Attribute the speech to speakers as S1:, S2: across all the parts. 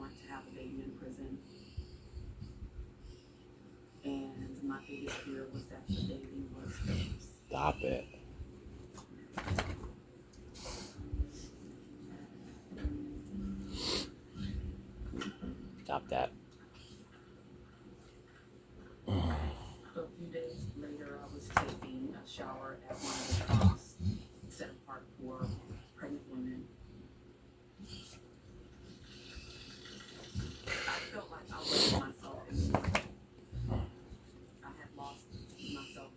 S1: want to have a baby in prison. And my biggest fear was that the baby was hers.
S2: Stop it. Stop that.
S1: A few days later, I was taking a shower at one of the clubs set apart for pregnant women. I felt like I was myself anymore. I had lost myself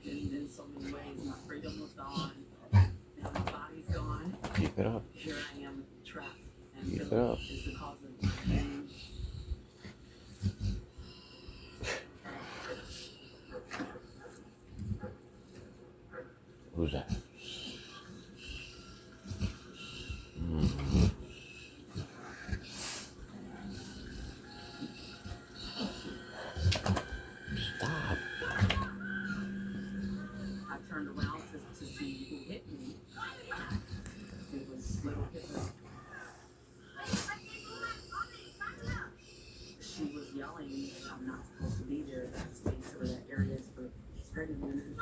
S1: in so many ways. My freedom was gone. Now my body's gone.
S2: Keep it up.
S1: Here I am trapped. And
S2: Keep it
S1: Philip
S2: up.
S1: is the cause of my pain.
S2: Who's that? Stop.
S1: I turned around to see who hit me. It was little Hitler. She was yelling, I'm not supposed to be there. That space or that area is for pregnant women.